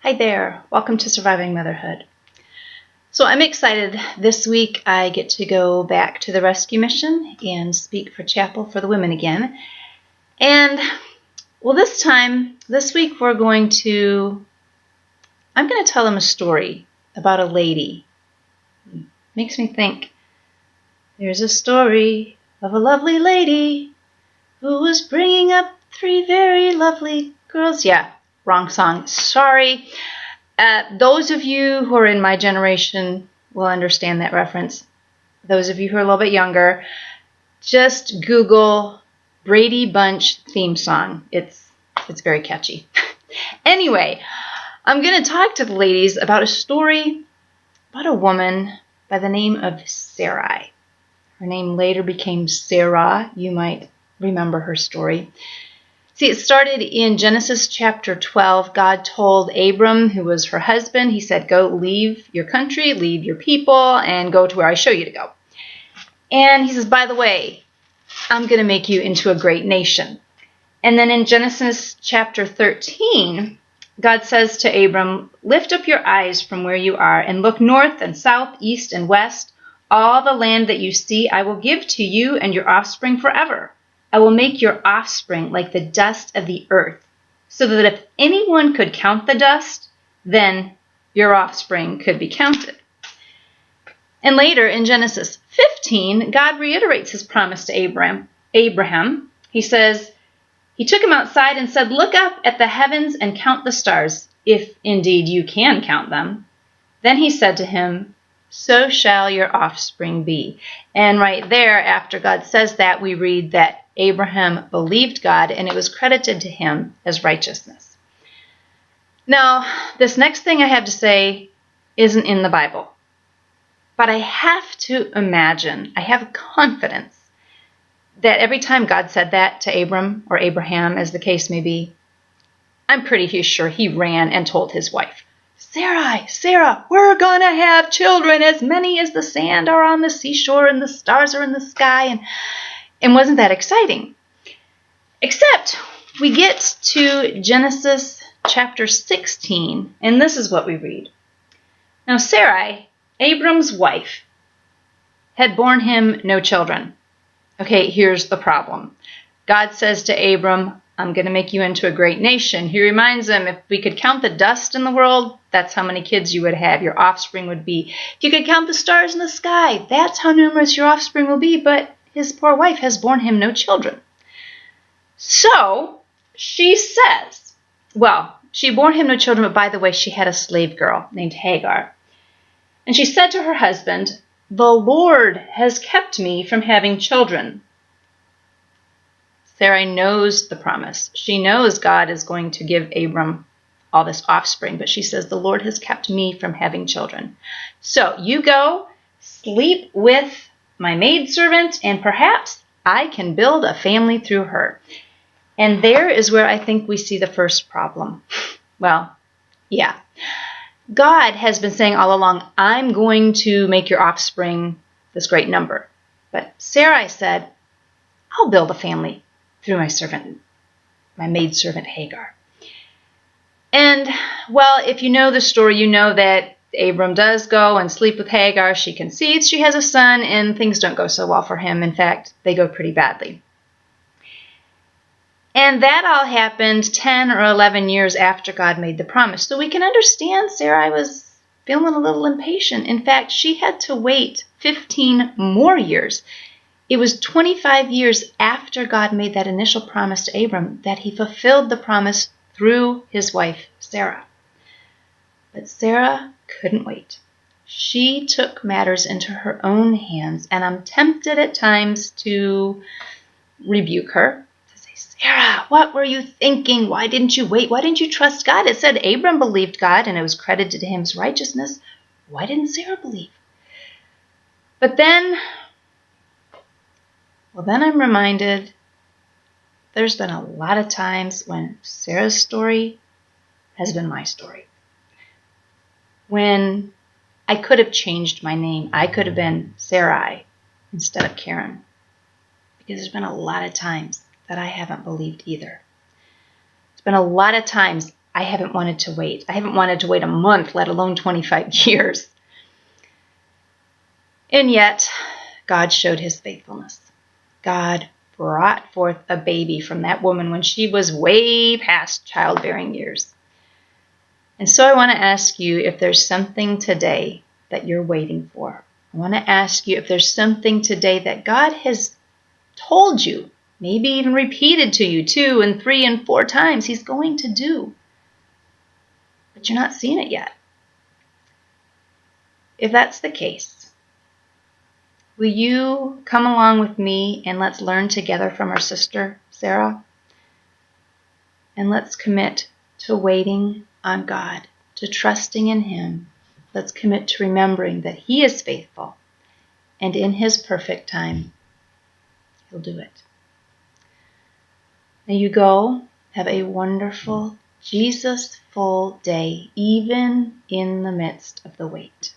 Hi there, welcome to Surviving Motherhood. So I'm excited. This week I get to go back to the rescue mission and speak for chapel for the women again. And this week I'm going to tell them a story about a lady. Makes me think, there's a story of a lovely lady who was bringing up 3 very lovely girls. Yeah, wrong song. Sorry. Those of you who are in my generation will understand that reference. Those of you who are a little bit younger, just Google Brady Bunch theme song. It's very catchy. Anyway, I'm going to talk to the ladies about a story about a woman by the name of Sarai. Her name later became Sarah. You might remember her story. See, it started in Genesis chapter 12. God told Abram, who was her husband, he said, go leave your country, leave your people, and go to where I show you to go. And he says, by the way, I'm going to make you into a great nation. And then in Genesis chapter 13, God says to Abram, lift up your eyes from where you are and look north and south, east and west. All the land that you see I will give to you and your offspring forever. I will make your offspring like the dust of the earth, so that if anyone could count the dust, then your offspring could be counted. And later in Genesis 15, God reiterates his promise to Abraham. He says, he took him outside and said, look up at the heavens and count the stars, if indeed you can count them. Then he said to him, so shall your offspring be. And right there, after God says that, we read that Abraham believed God, and it was credited to him as righteousness. Now, this next thing I have to say isn't in the Bible, but I have to imagine, I have confidence that every time God said that to Abram, or Abraham, as the case may be, I'm pretty sure he ran and told his wife, Sarah, we're going to have children, as many as the sand are on the seashore and the stars are in the sky. And wasn't that exciting? Except we get to Genesis chapter 16, and this is what we read. Now Sarai, Abram's wife, had borne him no children. Okay, here's the problem. God says to Abram, I'm going to make you into a great nation. He reminds him, if we could count the dust in the world, that's how many kids you would have, your offspring would be. If you could count the stars in the sky, that's how numerous your offspring will be. But his poor wife has borne him no children. So she says, she bore him no children, but by the way, she had a slave girl named Hagar. And she said to her husband, the Lord has kept me from having children. Sarai knows the promise. She knows God is going to give Abram all this offspring, but she says, the Lord has kept me from having children. So you go sleep with my maidservant, and perhaps I can build a family through her. And there is where I think we see the first problem. Well, yeah. God has been saying all along, I'm going to make your offspring this great number. But Sarai said, I'll build a family through my maidservant Hagar. And, if you know the story, you know that Abram does go and sleep with Hagar. She conceives, she has a son, and things don't go so well for him. In fact, they go pretty badly. And that all happened 10 or 11 years after God made the promise. So we can understand Sarai was feeling a little impatient. In fact, she had to wait 15 more years. It was 25 years after God made that initial promise to Abram that he fulfilled the promise through his wife, Sarah. But Sarah couldn't wait. She took matters into her own hands, and I'm tempted at times to rebuke her, to say, Sarah, what were you thinking? Why didn't you wait? Why didn't you trust God? It said Abram believed God, and it was credited to him as righteousness. Why didn't Sarah believe? But then I'm reminded there's been a lot of times when Sarah's story has been my story. When I could have changed my name. I could have been Sarai instead of Karen. Because there's been a lot of times that I haven't believed either. There's been a lot of times I haven't wanted to wait. I haven't wanted to wait a month, let alone 25 years. And yet, God showed his faithfulness. God brought forth a baby from that woman when she was way past childbearing years. And so I want to ask you if there's something today that you're waiting for. I want to ask you if there's something today that God has told you, maybe even repeated to you 2 and 3 and 4 times he's going to do, but you're not seeing it yet. If that's the case, will you come along with me and let's learn together from our sister, Sarah? And let's commit to waiting on God, to trusting in him. Let's commit to remembering that he is faithful, and in his perfect time, he'll do it. May you go, have a wonderful, Jesus-full day, even in the midst of the wait.